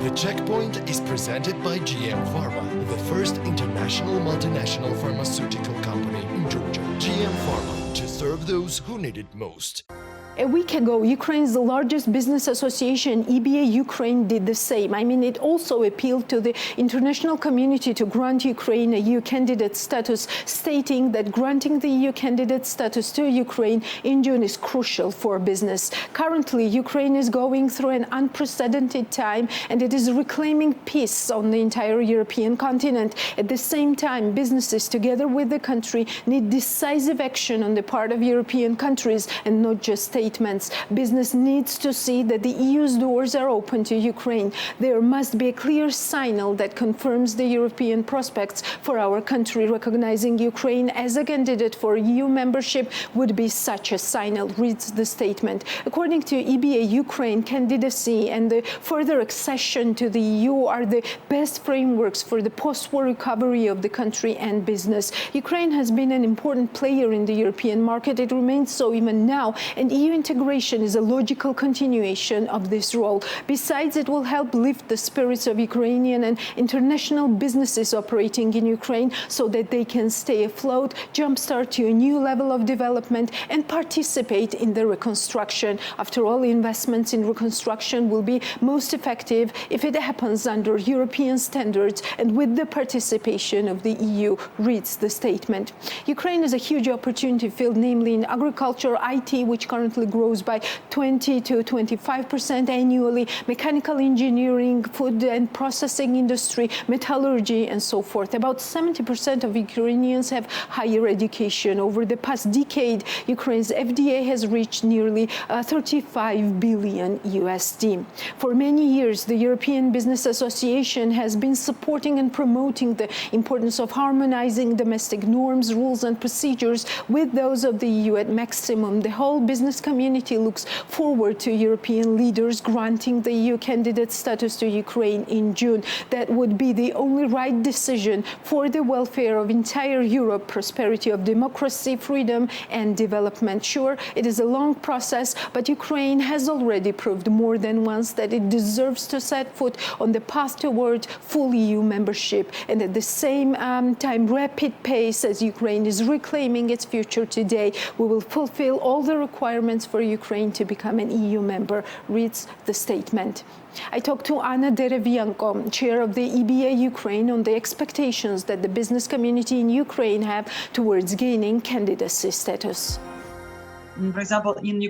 The Checkpoint is presented by GM Pharma, the first international multinational pharmaceutical company in Georgia. GM Pharma, to serve those who need it most. A week ago, Ukraine's largest business association, EBA Ukraine, did the same. It also appealed to the international community to grant Ukraine a EU candidate status, stating that granting the EU candidate status to Ukraine in June is crucial for business. Currently, Ukraine is going through an unprecedented time, and it is reclaiming peace on the entire European continent. At the same time, businesses, together with the country, need decisive action on the part of European countries and not just statements. Business needs to see that the EU's doors are open to Ukraine. There must be a clear signal that confirms the European prospects for our country. Recognizing Ukraine as a candidate for EU membership would be such a signal, reads the statement. According to EBA Ukraine, candidacy and the further accession to the EU are the best frameworks for the post-war recovery of the country and business. Ukraine has been an important player in the European market. It remains so even now, and EU integration is a logical continuation of this role. Besides, it will help lift the spirits of Ukrainian and international businesses operating in Ukraine so that they can stay afloat, jumpstart to a new level of development, and participate in the reconstruction. After all, investments in reconstruction will be most effective if it happens under European standards and with the participation of the EU, reads the statement. Ukraine is a huge opportunity field, namely in agriculture, IT, which currently grows by 20 to 25% annually, mechanical engineering, food and processing industry, metallurgy, and so forth. About 70% of Ukrainians have higher education. Over the past decade, Ukraine's FDI has reached nearly 35 billion USD. For many years, the European Business Association has been supporting and promoting the importance of harmonizing domestic norms, rules, and procedures with those of the EU at maximum. The whole business community looks forward to European leaders granting the EU candidate status to Ukraine in June. That would be the only right decision for the welfare of entire Europe, prosperity of democracy, freedom, and development. Sure, it is a long process, but Ukraine has already proved more than once that it deserves to set foot on the path toward full EU membership, and at the same time, rapid pace as Ukraine is reclaiming its future today, we will fulfill all the requirements for Ukraine to become an EU member, reads the statement. I talked to Derevyanko, chair of the EBA Ukraine, on the expectations that the business community in Ukraine have towards gaining candidacy status. For example, in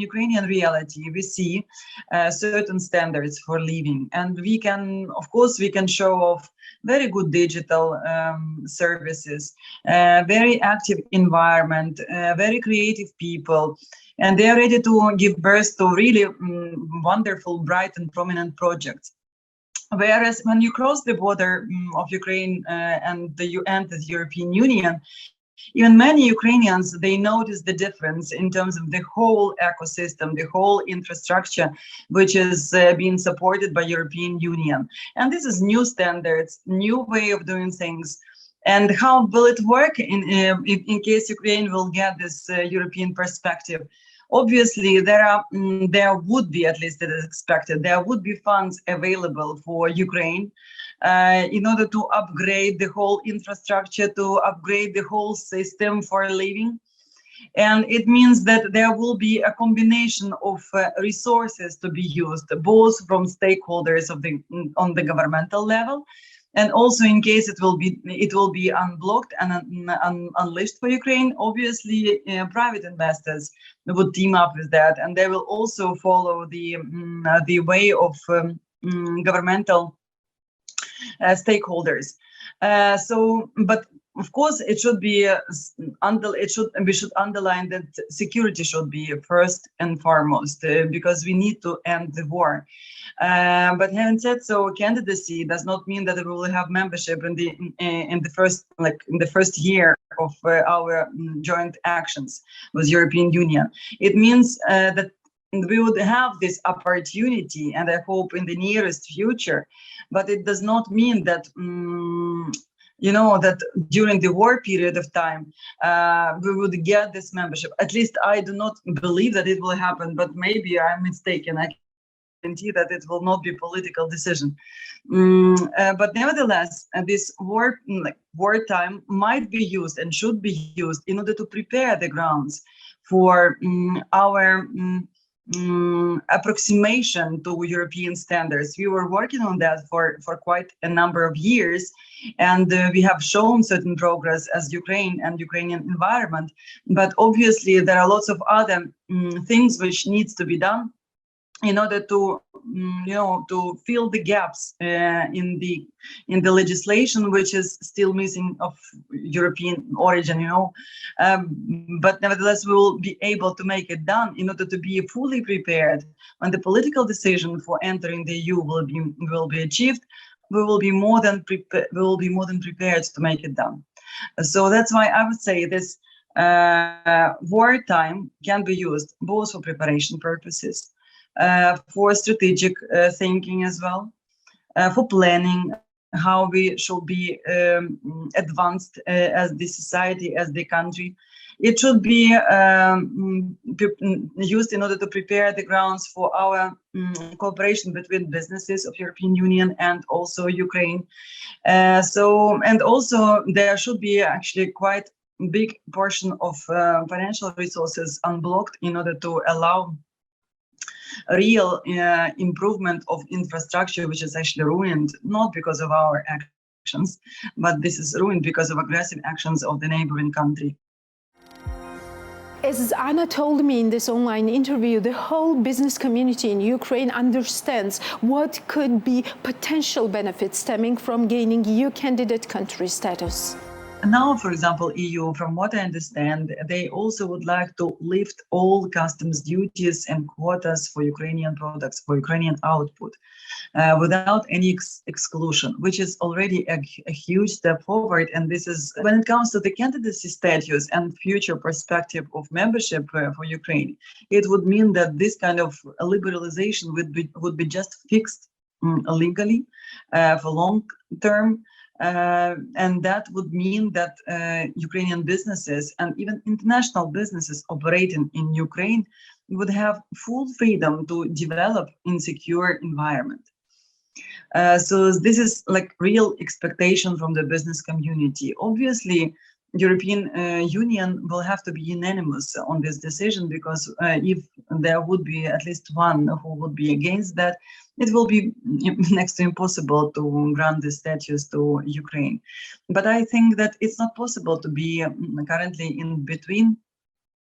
Ukrainian reality, we see certain standards for living, and we can show off very good digital services, very active environment, very creative people, and they are ready to give birth to really wonderful, bright, and prominent projects. Whereas when you cross the border of Ukraine and the European Union, even many Ukrainians, they notice the difference in terms of the whole ecosystem, the whole infrastructure, which is being supported by European Union. And this is new standards, new way of doing things. And how will it work in case Ukraine will get this European perspective? Obviously, there would be, at least it is expected, there would be funds available for Ukraine in order to upgrade the whole infrastructure, to upgrade the whole system for living. And it means that there will be a combination of resources to be used, both from stakeholders on the governmental level, and also in case it will be unblocked and unleashed for Ukraine. Obviously, private investors would team up with that, and they will also follow the way of governmental stakeholders. But of course, it should be we should underline that security should be first and foremost, because we need to end the war. But having said so, candidacy does not mean that we will have membership in the first year of our joint actions with European Union. It means that we would have this opportunity, and I hope in the nearest future. But it does not mean that that during the war period of time, we would get this membership. At least I do not believe that it will happen, but maybe I'm mistaken. I guarantee that it will not be political decision. But nevertheless, this wartime might be used and should be used in order to prepare the grounds for our approximation to European standards. We were working on that for quite a number of years, and we have shown certain progress as Ukraine and Ukrainian environment. But obviously, there are lots of other things which needs to be done in order to to fill the gaps in the legislation, which is still missing of European origin, but nevertheless we will be able to make it done in order to be fully prepared when the political decision for entering the EU will be achieved. We will be more than prepared to make it done. So that's why I would say this wartime can be used both for preparation purposes, for strategic thinking as well, for planning how we should be advanced as the society, as the country. It should be used in order to prepare the grounds for our cooperation between businesses of European Union and also Ukraine. And also there should be actually quite big portion of financial resources unblocked in order to allow real improvement of infrastructure, which is actually ruined, not because of our actions, but this is ruined because of aggressive actions of the neighboring country. As Anna told me in this online interview, the whole business community in Ukraine understands what could be potential benefits stemming from gaining EU candidate country status. Now, for example, EU, from what I understand, they also would like to lift all customs duties and quotas for Ukrainian products, for Ukrainian output, without any exclusion, which is already a huge step forward. And this is, when it comes to the candidacy status and future perspective of membership for Ukraine, it would mean that this kind of liberalization would be just fixed legally for long term. And that would mean that Ukrainian businesses and even international businesses operating in Ukraine would have full freedom to develop in secure environment. So this is like real expectation from the business community. Obviously, European Union will have to be unanimous on this decision, because if there would be at least one who would be against that, it will be next to impossible to grant the status to Ukraine. But I think that it's not possible to be currently in between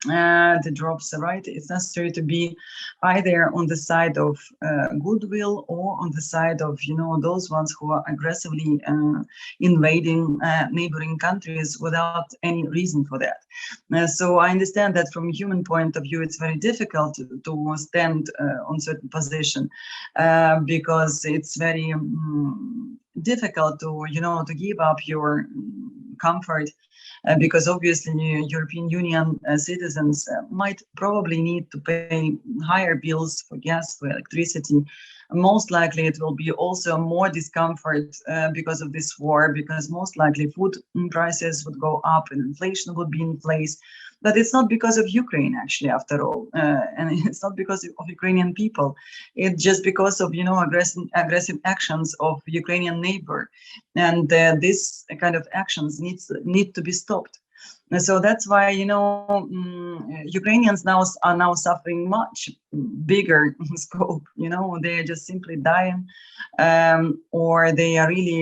the drops, right? It's necessary to be either on the side of goodwill or on the side of, those ones who are aggressively invading neighboring countries without any reason for that. So I understand that from a human point of view, it's very difficult to stand on certain position because it's very difficult to, to give up your comfort. Because obviously European Union citizens might probably need to pay higher bills for gas, for electricity. Most likely it will be also more discomfort because of this war, because most likely food prices would go up and inflation would be in place. But it's not because of Ukraine, actually, after all. And it's not because of Ukrainian people. It's just because of, aggressive actions of Ukrainian neighbor. And this kind of actions need to be stopped. And so that's why, Ukrainians are now suffering much bigger scope. They are just simply dying, or they are really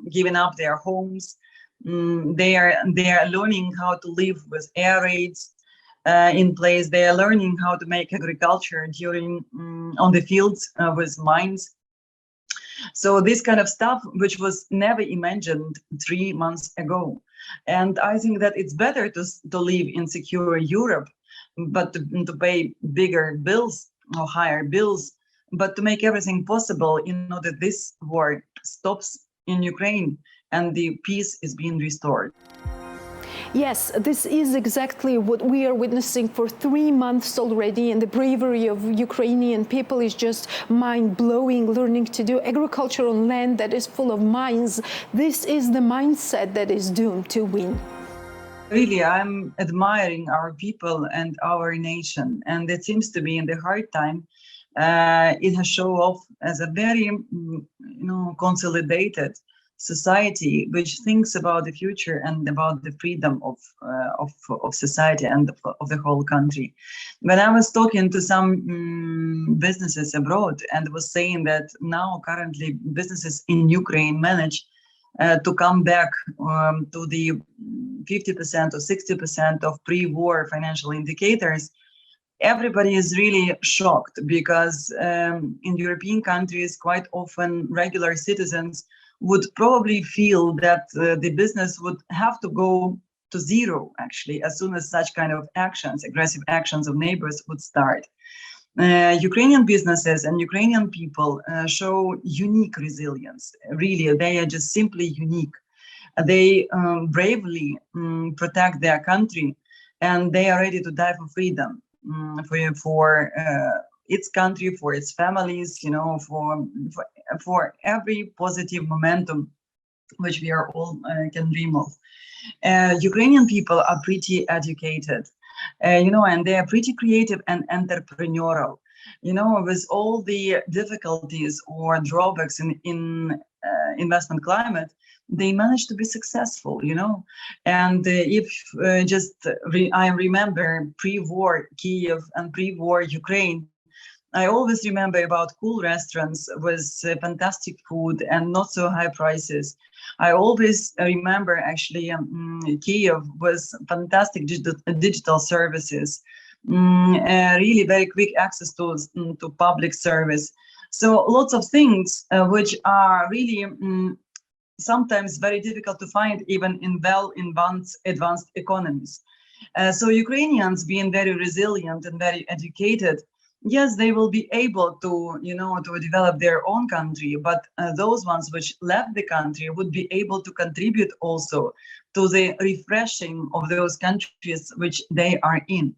giving up their homes. They are learning how to live with air raids in place. They are learning how to make agriculture on the fields with mines. So this kind of stuff, which was never imagined 3 months ago. And I think that it's better to live in secure Europe, but to pay bigger bills or higher bills, but to make everything possible in order that this war stops in Ukraine and the peace is being restored. Yes, this is exactly what we are witnessing for 3 months already, and the bravery of Ukrainian people is just mind-blowing, learning to do agriculture on land that is full of mines. This is the mindset that is doomed to win. Really, I'm admiring our people and our nation, and it seems to be in the hard time, It has shown off as a very, consolidated society which thinks about the future and about the freedom of society and of the whole country. When I was talking to some businesses abroad and was saying that now currently businesses in Ukraine manage to come back to the 50% or 60% of pre-war financial indicators, everybody is really shocked, because in European countries, quite often regular citizens would probably feel that the business would have to go to zero, actually, as soon as such kind of actions, aggressive actions of neighbors would start. Ukrainian businesses and Ukrainian people show unique resilience. Really, they are just simply unique. They bravely protect their country, and they are ready to die for freedom, for its country, for its families, for every positive momentum which we are all can dream of. Ukrainian people are pretty educated, and they are pretty creative and entrepreneurial. With all the difficulties or drawbacks in investment climate, they managed to be successful, and if I remember pre-war Kiev and pre-war Ukraine, I always remember about cool restaurants with fantastic food and not so high prices. I always remember actually Kiev with fantastic digital services, really very quick access to public service. So lots of things which are really sometimes very difficult to find even in advanced economies. So Ukrainians, being very resilient and very educated, yes, they will be able to, to develop their own country, but those ones which left the country would be able to contribute also to the refreshing of those countries which they are in,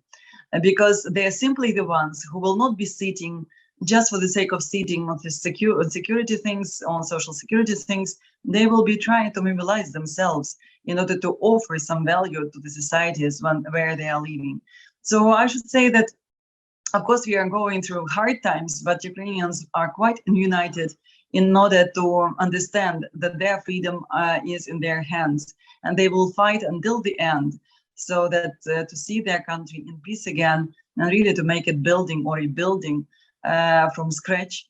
because they are simply the ones who will not be sitting just for the sake of sitting on the security things, on social security things. They will be trying to mobilize themselves in order to offer some value to the societies where they are living. So I should say that, of course, we are going through hard times, but Ukrainians are quite united in order to understand that their freedom is in their hands, and they will fight until the end, so that to see their country in peace again, and really to make it building or rebuilding from scratch,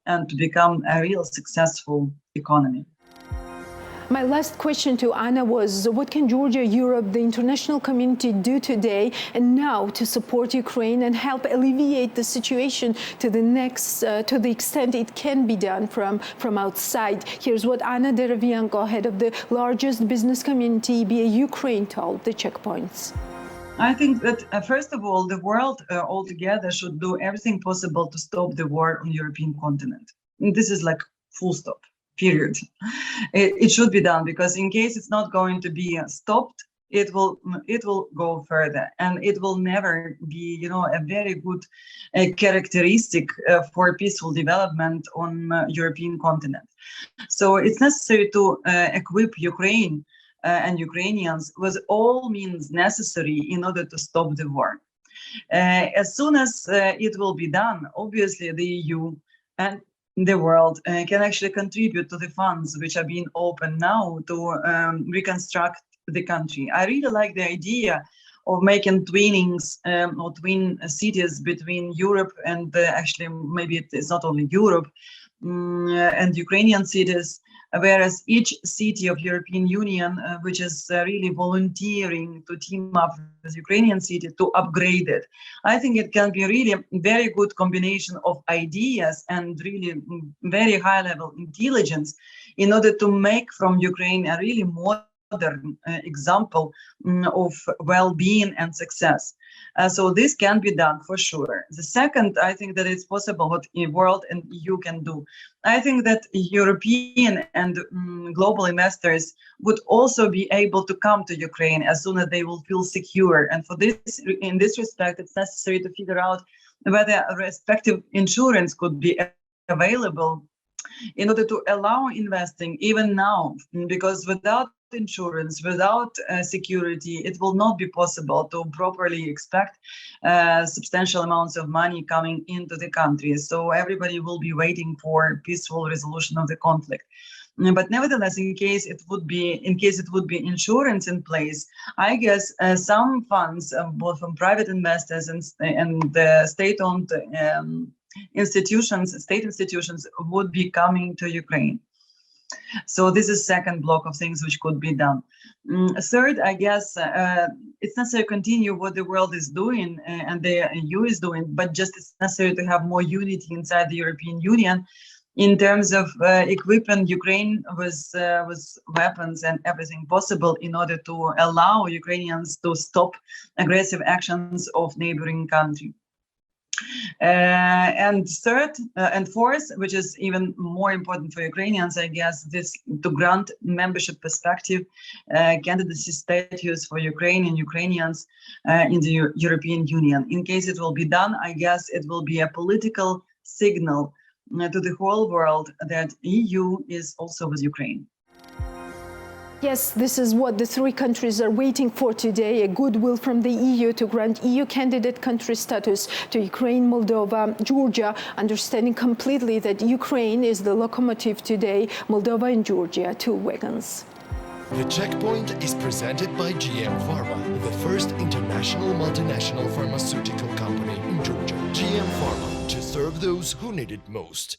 and to become a real successful economy. My last question to Anna was, what can Georgia, Europe, the international community do today and now to support Ukraine and help alleviate the situation to the extent it can be done from outside? Here's what Anna Derevyanko, head of the largest business community, EBA Ukraine, told the Checkpoints. I think that, first of all, the world altogether should do everything possible to stop the war on the European continent. And this is like full stop. Period. It should be done, because in case it's not going to be stopped, it will go further, and it will never be, a very good characteristic for peaceful development on European continent. So it's necessary to equip Ukraine and Ukrainians with all means necessary in order to stop the war. As soon as it will be done, obviously the EU and the world can actually contribute to the funds which are being opened now to reconstruct the country. I really like the idea of making twinnings or twin cities between Europe and actually maybe it's not only Europe and Ukrainian cities, whereas each city of European Union, which is really volunteering to team up with Ukrainian city to upgrade it. I think it can be really a very good combination of ideas and really very high level intelligence in order to make from Ukraine a really modern example of well-being and success. So this can be done for sure. The second, I think that it's possible what the world and EU can do. I think that European and global investors would also be able to come to Ukraine as soon as they will feel secure. And for this, in this respect, it's necessary to figure out whether a respective insurance could be available in order to allow investing even now, because without insurance, without security, it will not be possible to properly expect substantial amounts of money coming into the country. So everybody will be waiting for peaceful resolution of the conflict. But nevertheless, in case it would be insurance in place, I guess some funds, both from private investors and the state-owned state institutions, would be coming to Ukraine. So this is second block of things which could be done. Third, I guess it's necessary to continue what the world is doing and the EU is doing, but just it's necessary to have more unity inside the European Union in terms of equipping Ukraine with weapons and everything possible in order to allow Ukrainians to stop aggressive actions of neighboring country. And third and fourth, which is even more important for Ukrainians, I guess, this to grant membership perspective, candidacy status for Ukraine and Ukrainians in the European Union. In case it will be done, I guess it will be a political signal to the whole world that EU is also with Ukraine. Yes, this is what the three countries are waiting for today, a goodwill from the EU to grant EU candidate country status to Ukraine, Moldova, Georgia, understanding completely that Ukraine is the locomotive today, Moldova and Georgia, two wagons. The Checkpoint is presented by GM Pharma, the first international multinational pharmaceutical company in Georgia. GM Pharma, to serve those who need it most.